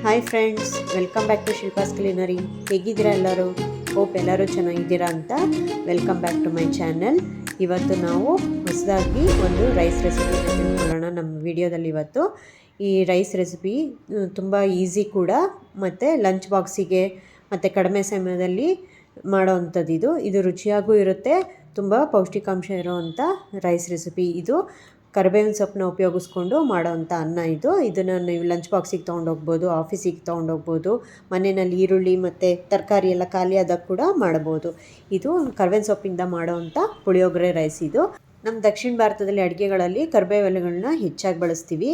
Hi friends, welcome back to Shilpa's culinary. ಹೇಗಿದ್ದೀರಾ ಎಲ್ಲರೂ? Hope ಎಲ್ಲರೂ ಚೆನ್ನಾಗಿದ್ದೀರಾ ಅಂತ. Welcome back to my channel. ಇವತ್ತು ನಾವು ಹೊಸದಾಗಿ ಒಂದು ರೈಸ್ ರೆಸಿಪಿ ತಿಳ್ಕೊಳ್ಳೋಣ ನಮ್ಮ ವಿಡಿಯೋದಲ್ಲಿ. ಇವತ್ತು ಈ ರೈಸ್ ರೆಸಿಪಿ ತುಂಬ ಈಸಿ ಕೂಡ, ಮತ್ತು ಲಂಚ್ ಬಾಕ್ಸಿಗೆ ಮತ್ತು ಕಡಿಮೆ ಸಮಯದಲ್ಲಿ ಮಾಡೋ ಅಂಥದ್ದು. ಇದು ರುಚಿಯಾಗೂ ಇರುತ್ತೆ, ತುಂಬ ಪೌಷ್ಟಿಕಾಂಶ ಇರೋವಂಥ ರೈಸ್ ರೆಸಿಪಿ ಇದು. ಕರಿಬೇವಿನ ಸೊಪ್ಪನ್ನ ಉಪಯೋಗಿಸ್ಕೊಂಡು ಮಾಡೋವಂಥ ಅನ್ನ ಇದು. ಇದನ್ನು ನೀವು ಲಂಚ್ ಬಾಕ್ಸಿಗೆ ತೊಗೊಂಡೋಗ್ಬೋದು, ಆಫೀಸಿಗೆ ತೊಗೊಂಡೋಗ್ಬೋದು, ಮನೆಯಲ್ಲಿ ಈರುಳ್ಳಿ ಮತ್ತು ತರಕಾರಿ ಎಲ್ಲ ಖಾಲಿ ಆದಾಗ ಕೂಡ ಮಾಡ್ಬೋದು. ಇದು ಕರಿಬೇವಿನ ಸೊಪ್ಪಿಂದ ಮಾಡೋವಂಥ ಪುಳಿಯೋಗರೆ ರೈಸ್ ಇದು. ನಮ್ಮ ದಕ್ಷಿಣ ಭಾರತದಲ್ಲಿ ಅಡುಗೆಗಳಲ್ಲಿ ಕರಿಬೇವು ಎಲೆಗಳನ್ನ ಹೆಚ್ಚಾಗಿ ಬಳಸ್ತೀವಿ.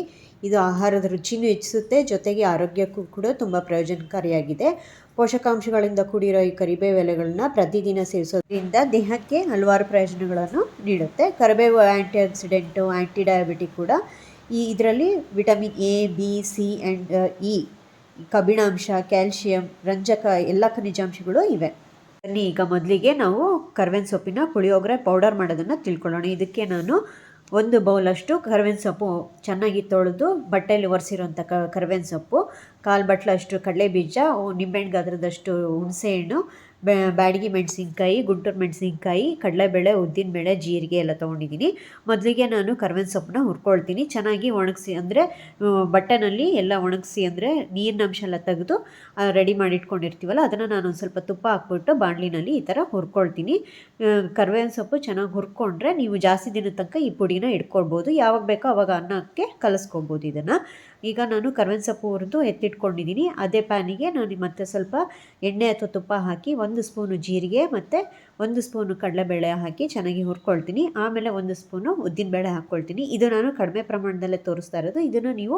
ಇದು ಆಹಾರದ ರುಚಿನೂ ಹೆಚ್ಚಿಸುತ್ತೆ, ಜೊತೆಗೆ ಆರೋಗ್ಯಕ್ಕೂ ಕೂಡ ತುಂಬ ಪ್ರಯೋಜನಕಾರಿಯಾಗಿದೆ. ಪೋಷಕಾಂಶಗಳಿಂದ ಕೂಡಿರೋ ಈ ಕರಿಬೇವು ಎಲೆಗಳನ್ನ ಪ್ರತಿದಿನ ಸೇವಿಸೋದ್ರಿಂದ ದೇಹಕ್ಕೆ ಹಲವಾರು ಪ್ರಯೋಜನಗಳನ್ನು ನೀಡುತ್ತೆ. ಕರಿಬೇವು ಆ್ಯಂಟಿ ಆಕ್ಸಿಡೆಂಟು, ಆ್ಯಂಟಿ ಡಯಾಬಿಟಿಕ್ ಕೂಡ. ಇದರಲ್ಲಿ vitamin A, B, C and E, ಕಬ್ಬಿಣಾಂಶ, ಕ್ಯಾಲ್ಶಿಯಂ, ರಂಜಕ ಎಲ್ಲ ಖನಿಜಾಂಶಗಳು ಇವೆ. ಬನ್ನಿ ಈಗ ಮೊದಲಿಗೆ ನಾವು ಕರಿಬೇವಿನ ಸೊಪ್ಪಿನ ಪುಳಿಯೋಗರೆ ಪೌಡರ್ ಮಾಡೋದನ್ನು ತಿಳ್ಕೊಳ್ಳೋಣ. ಇದಕ್ಕೆ ನಾನು 1 ಬೌಲಷ್ಟು ಕರಿಬೇವಿನ ಸೊಪ್ಪು ಚೆನ್ನಾಗಿ ತೊಳೆದು ಬಟ್ಟೆಯಲ್ಲಿ ಒರೆಸಿರೋಂಥ ಕರಿಬೇವಿನ ಸೊಪ್ಪು, 1/4 ಬಟ್ಲಷ್ಟು ಕಡಲೆ ಬೀಜ, ನಿಂಬೆಹಣ್ಣು ಗಾತ್ರದಷ್ಟು ಹುಣಸೆಹಣ್ಣು, ಬ್ಯಾಡಗಿ ಮೆಣಸಿನ್ಕಾಯಿ, ಗುಂಟೂರು ಮೆಣಸಿನ್ಕಾಯಿ, ಕಡಲೆಬೇಳೆ, ಉದ್ದಿನಬೇಳೆ, ಜೀರಿಗೆ ಎಲ್ಲ ತೊಗೊಂಡಿದ್ದೀನಿ. ಮೊದಲಿಗೆ ನಾನು ಕರಿಬೇವಿನ ಸೊಪ್ಪನ್ನ ಹುರ್ಕೊಳ್ತೀನಿ. ಚೆನ್ನಾಗಿ ಒಣಗಿಸಿ, ಅಂದರೆ ಬಟ್ಟೆನಲ್ಲಿ ಎಲ್ಲ ಒಣಗಿಸಿ, ಅಂದರೆ ನೀರಿನ ಅಂಶ ಎಲ್ಲ ತೆಗೆದು ರೆಡಿ ಮಾಡಿ ಇಟ್ಕೊಂಡಿರ್ತೀವಲ್ಲ, ಅದನ್ನು ನಾನು ಒಂದು ಸ್ವಲ್ಪ ತುಪ್ಪ ಹಾಕ್ಬಿಟ್ಟು ಬಾಣಲಿನಲ್ಲಿ ಈ ಥರ ಹುರ್ಕೊಳ್ತೀನಿ. ಕರಿಬೇವಿನ ಸೊಪ್ಪು ಚೆನ್ನಾಗಿ ಹುರ್ಕೊಂಡ್ರೆ ನೀವು ಜಾಸ್ತಿ ದಿನದ ತನಕ ಈ ಪುಡಿನ ಇಟ್ಕೊಳ್ಬೋದು. ಯಾವಾಗ ಬೇಕೋ ಆವಾಗ ಅನ್ನಕ್ಕೆ ಕಲಿಸ್ಕೊಬೋದು ಇದನ್ನು. ಈಗ ನಾನು ಕರಿಬೇವಿನ ಸೊಪ್ಪು ಹುರಿದು ಎತ್ತಿಟ್ಕೊಂಡಿದ್ದೀನಿ. ಅದೇ ಪ್ಯಾನಿಗೆ ನಾನು ಮತ್ತೆ ಸ್ವಲ್ಪ ಎಣ್ಣೆ ಅಥವಾ ತುಪ್ಪ ಹಾಕಿ 1 ಸ್ಪೂನು ಜೀರಿಗೆ ಮತ್ತು 1 ಸ್ಪೂನು ಕಡಲೆಬೇಳೆ ಹಾಕಿ ಚೆನ್ನಾಗಿ ಹುರ್ಕೊಳ್ತೀನಿ. ಆಮೇಲೆ 1 ಸ್ಪೂನು ಉದ್ದಿನಬೇಳೆ ಹಾಕ್ಕೊಳ್ತೀನಿ. ಇದು ನಾನು ಕಡಿಮೆ ಪ್ರಮಾಣದಲ್ಲೇ ತೋರಿಸ್ತಾ ಇರೋದು. ಇದನ್ನು ನೀವು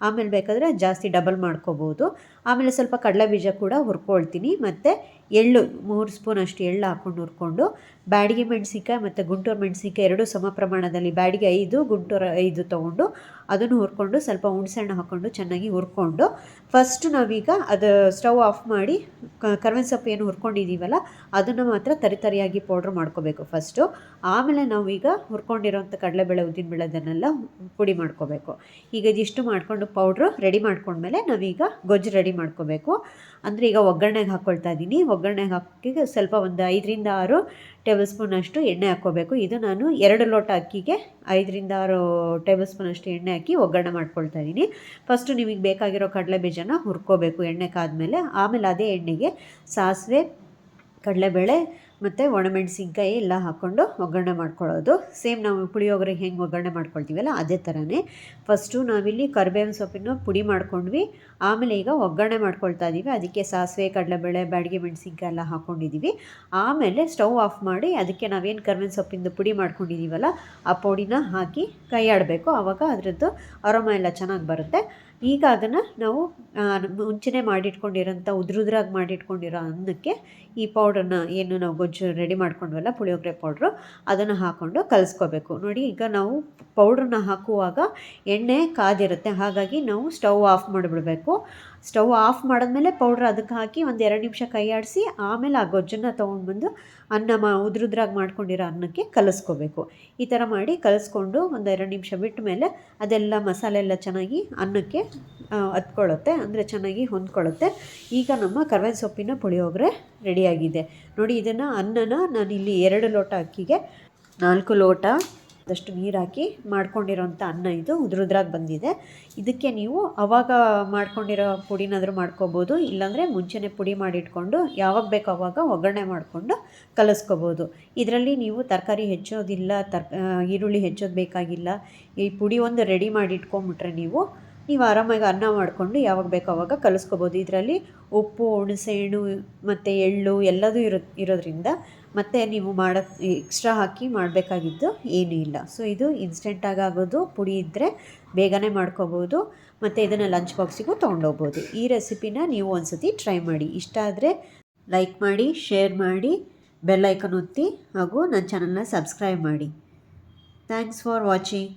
ಆಮೇಲೆ ಬೇಕಾದರೆ ಜಾಸ್ತಿ ಡಬಲ್ ಮಾಡ್ಕೋಬೋದು. ಆಮೇಲೆ ಸ್ವಲ್ಪ ಕಡಲೆ ಬೀಜ ಕೂಡ ಹುರ್ಕೊಳ್ತೀನಿ. ಮತ್ತು ಎಳ್ಳು 3 ಸ್ಪೂನಷ್ಟು ಎಳ್ಳು ಹಾಕ್ಕೊಂಡು ಹುರ್ಕೊಂಡು, ಬ್ಯಾಡಗಿ ಮೆಣಸಿನ್ಕಾಯಿ ಮತ್ತು ಗುಂಟೂರು ಮೆಣಸಿನ್ಕಾಯಿ 2 ಸಮ ಪ್ರಮಾಣದಲ್ಲಿ, ಬ್ಯಾಡಗಿ 5, ಗುಂಟೂರು 5 ತೊಗೊಂಡು ಅದನ್ನು ಹುರ್ಕೊಂಡು ಸ್ವಲ್ಪ ಹುಣಸೆಹಣ್ಣು ಹಾಕ್ಕೊಂಡು ಚೆನ್ನಾಗಿ ಹುರ್ಕೊಂಡು, ಫಸ್ಟ್ ನಾವೀಗ ಅದು ಸ್ಟವ್ ಆಫ್ ಮಾಡಿ ಕರಿಬೇವಿನ ಸೊಪ್ಪು ಏನು ಹುರ್ಕೊಂಡಿದ್ದೀವಲ್ಲ ಅದನ್ನು ಮಾತ್ರ ತರಿಯಾಗಿ ಪೌಡ್ರ್ ಮಾಡ್ಕೋಬೇಕು ಫಸ್ಟು. ಆಮೇಲೆ ನಾವೀಗ ಹುರ್ಕೊಂಡಿರೋಂಥ ಕಡಲೆಬೇಳೆ, ಉದ್ದಿನಬೇಳೆ ಅದನ್ನೆಲ್ಲ ಪುಡಿ ಮಾಡ್ಕೋಬೇಕು. ಈಗ ಇದಿಷ್ಟು ಮಾಡಿಕೊಂಡು ಪೌಡ್ರು ರೆಡಿ ಮಾಡ್ಕೊಂಡ್ಮೇಲೆ ನಾವೀಗ ಗೊಜ್ಜು ರೆಡಿ ಮಾಡ್ಕೋಬೇಕು. ಅಂದರೆ ಈಗ ಒಗ್ಗರಣೆಗೆ ಹಾಕ್ಕೊಳ್ತಾ ಇದ್ದೀನಿ. ಒಗ್ಗರಣೆಗೆ ಹಾಕಿ ಸ್ವಲ್ಪ ಒಂದು 5ರಿಂದ 6 ಟೇಬಲ್ ಸ್ಪೂನಷ್ಟು ಎಣ್ಣೆ ಹಾಕ್ಕೋಬೇಕು. ಇದು ನಾನು 2 ಲೋಟ ಅಕ್ಕಿಗೆ 5ರಿಂದ 6 ಟೇಬಲ್ ಸ್ಪೂನಷ್ಟು ಎಣ್ಣೆ ಹಾಕಿ ಒಗ್ಗರಣೆ ಮಾಡ್ಕೊಳ್ತಾ ಇದ್ದೀನಿ. ಫಸ್ಟು ನಿಮಗೆ ಬೇಕಾಗಿರೋ ಕಡಲೆ ಬೀಜನ ಹುರ್ಕೋಬೇಕು ಎಣ್ಣೆ ಕಾದ್ಮೇಲೆ. ಆಮೇಲೆ ಅದೇ ಎಣ್ಣೆಗೆ ಸಾಸಿವೆ, ಕಡಲೆಬೇಳೆ ಮತ್ತು ಒಣಮೆಣಸಿನ್ಕಾಯಿ ಎಲ್ಲ ಹಾಕ್ಕೊಂಡು ಒಗ್ಗರಣೆ ಮಾಡ್ಕೊಳ್ಳೋದು. ಸೇಮ್ ನಾವು ಪುಳಿಯೋಗರೆಗೆ ಹೆಂಗೆ ಒಗ್ಗರಣೆ ಮಾಡ್ಕೊಳ್ತೀವಲ್ಲ ಅದೇ ಥರನೇ. ಫಸ್ಟು ನಾವಿಲ್ಲಿ ಕರಿಬೇವಿನ ಸೊಪ್ಪಿನ ಪುಡಿ ಮಾಡ್ಕೊಂಡ್ವಿ. ಆಮೇಲೆ ಈಗ ಒಗ್ಗರಣೆ ಮಾಡ್ಕೊಳ್ತಾ ಇದ್ದೀವಿ. ಅದಕ್ಕೆ ಸಾಸಿವೆ, ಕಡಲೆಬೇಳೆ, ಬ್ಯಾಡಗಿ ಮೆಣಸಿನ್ಕಾಯಿ ಎಲ್ಲ ಹಾಕ್ಕೊಂಡಿದ್ದೀವಿ. ಆಮೇಲೆ ಸ್ಟವ್ ಆಫ್ ಮಾಡಿ ಅದಕ್ಕೆ ನಾವೇನು ಕರಿಬೇವಿನ ಸೊಪ್ಪಿಂದ ಪುಡಿ ಮಾಡ್ಕೊಂಡಿದ್ದೀವಲ್ಲ ಆ ಪುಡಿನ ಹಾಕಿ ಕೈ ಆಡಬೇಕು. ಆವಾಗ ಅದರದ್ದು ಅರೋಮ ಎಲ್ಲ ಚೆನ್ನಾಗಿ ಬರುತ್ತೆ. ಈಗ ಅದನ್ನು ನಾವು ಮುಂಚೆನೇ ಮಾಡಿಟ್ಕೊಂಡಿರೋಂಥ ಉದ್ರಾಗಿ ಮಾಡಿಟ್ಕೊಂಡಿರೋ ಅನ್ನಕ್ಕೆ ಈ ಪೌಡ್ರನ್ನ ಏನು ನಾವು ಗೊಜ್ಜು ರೆಡಿ ಮಾಡ್ಕೊಂಡ್ವಲ್ಲ ಪುಳಿಯೋಗರೆ ಪೌಡ್ರು, ಅದನ್ನು ಹಾಕ್ಕೊಂಡು ಕಲಿಸ್ಕೋಬೇಕು. ನೋಡಿ, ಈಗ ನಾವು ಪೌಡ್ರನ್ನ ಹಾಕುವಾಗ ಎಣ್ಣೆ ಕಾದಿರುತ್ತೆ, ಹಾಗಾಗಿ ನಾವು ಸ್ಟವ್ ಆಫ್ ಮಾಡಿಬಿಡಬೇಕು. ಸ್ಟವ್ ಆಫ್ ಮಾಡಿದ್ಮೇಲೆ ಪೌಡ್ರ್ ಅದಕ್ಕೆ ಹಾಕಿ ಒಂದು 2 ನಿಮಿಷ ಕೈ ಆಡಿಸಿ ಆಮೇಲೆ ಆ ಗೊಜ್ಜನ್ನು ತೊಗೊಂಡ್ಬಂದು ಉದ್ರಾಗಿ ಮಾಡ್ಕೊಂಡಿರೋ ಅನ್ನಕ್ಕೆ ಕಲಿಸ್ಕೋಬೇಕು. ಈ ಥರ ಮಾಡಿ ಕಲಿಸ್ಕೊಂಡು ಒಂದು 2 ನಿಮಿಷ ಬಿಟ್ಟ ಮೇಲೆ ಅದೆಲ್ಲ ಮಸಾಲೆ ಎಲ್ಲ ಚೆನ್ನಾಗಿ ಅನ್ನಕ್ಕೆ ಹತ್ಕೊಳ್ಳುತ್ತೆ, ಅಂದರೆ ಚೆನ್ನಾಗಿ ಹೊಂದ್ಕೊಳ್ಳುತ್ತೆ. ಈಗ ನಮ್ಮ ಕರಿಬೇವಿನ ಸೊಪ್ಪಿನ ಪುಳಿಯೋಗರೆ ರೆಡಿಯಾಗಿದೆ. ನೋಡಿ, ಇದನ್ನು ಅನ್ನನ ನಾನಿಲ್ಲಿ 2 ಲೋಟ ಅಕ್ಕಿಗೆ 4 ಲೋಟ ಅಷ್ಟು ನೀರು ಹಾಕಿ ಮಾಡ್ಕೊಂಡಿರೋಂಥ ಅನ್ನ ಇದು ಉದ್ರಾಗಿ ಬಂದಿದೆ. ಇದಕ್ಕೆ ನೀವು ಆವಾಗ ಮಾಡ್ಕೊಂಡಿರೋ ಪುಡಿನಾದರೂ ಮಾಡ್ಕೋಬೋದು, ಇಲ್ಲಾಂದರೆ ಮುಂಚೆನೇ ಪುಡಿ ಮಾಡಿಟ್ಕೊಂಡು ಯಾವಾಗ ಬೇಕೋ ಆವಾಗ ಒಗ್ಗರಣೆ ಮಾಡಿಕೊಂಡು ಕಲಿಸ್ಕೋಬೋದು. ಇದರಲ್ಲಿ ನೀವು ತರಕಾರಿ ಹೆಚ್ಚೋದಿಲ್ಲ, ಈರುಳ್ಳಿ ಹೆಚ್ಚೋದು ಬೇಕಾಗಿಲ್ಲ. ಈ ಪುಡಿ ಒಂದು ರೆಡಿ ಮಾಡಿ ಇಟ್ಕೊಂಬಿಟ್ರೆ ನೀವು ಆರಾಮಾಗಿ ಅನ್ನ ಮಾಡಿಕೊಂಡು ಯಾವಾಗ ಬೇಕೋ ಆವಾಗ ಕಲಿಸ್ಕೋಬೋದು. ಇದರಲ್ಲಿ ಉಪ್ಪು, ಹುಣಸೆಹಣ್ಣು ಮತ್ತು ಎಳ್ಳು ಎಲ್ಲದೂ ಇರೋದ್ರಿಂದ ಮತ್ತು ನೀವು ಎಕ್ಸ್ಟ್ರಾ ಹಾಕಿ ಮಾಡಬೇಕಾಗಿದ್ದು ಏನೂ ಇಲ್ಲ. ಸೊ ಇದು ಇನ್ಸ್ಟೆಂಟಾಗಿ ಆಗೋದು. ಪುಡಿ ಇದ್ದರೆ ಬೇಗನೆ ಮಾಡ್ಕೋಬೋದು ಮತ್ತು ಇದನ್ನು ಲಂಚ್ ಬಾಕ್ಸಿಗೂ ತೊಗೊಂಡೋಗ್ಬೋದು. ಈ ರೆಸಿಪಿನ ನೀವು ಒಂದು ಸತಿ ಟ್ರೈ ಮಾಡಿ. ಇಷ್ಟ ಆದರೆ ಲೈಕ್ ಮಾಡಿ, ಶೇರ್ ಮಾಡಿ, ಬೆಲ್ ಐಕನ್ ಒತ್ತಿ ಹಾಗೂ ನನ್ನ ಚಾನಲ್ನ ಸಬ್ಸ್ಕ್ರೈಬ್ ಮಾಡಿ. Thanks for watching.